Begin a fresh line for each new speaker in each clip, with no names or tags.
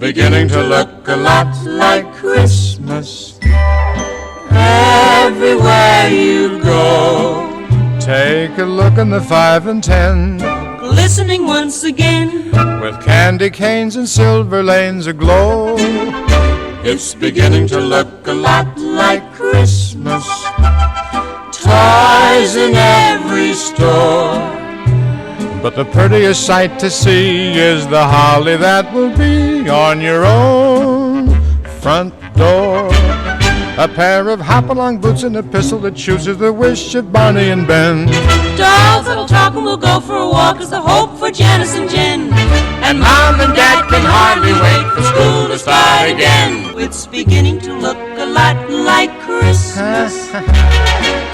beginning to look a lot like Christmas everywhere you go. Take a look in the 5 and 10,
glistening once again,
with candy canes and silver lanes aglow. It's beginning to look a lot like Christmas, toys in every store. But the prettiest sight to see is the holly that will be on your own front door. A pair of hop-along boots and a pistol that chooses the wish of Barney and Ben.
Dolls that'll talk and we'll go for a walk is the hope for Janice and Jen.
And Mom and Dad can hardly wait for school to start again.
It's beginning to look a lot like Christmas.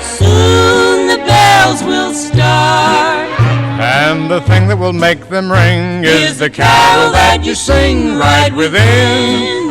Soon the bells will start.
And the thing that will make them ring is the carol that you sing right within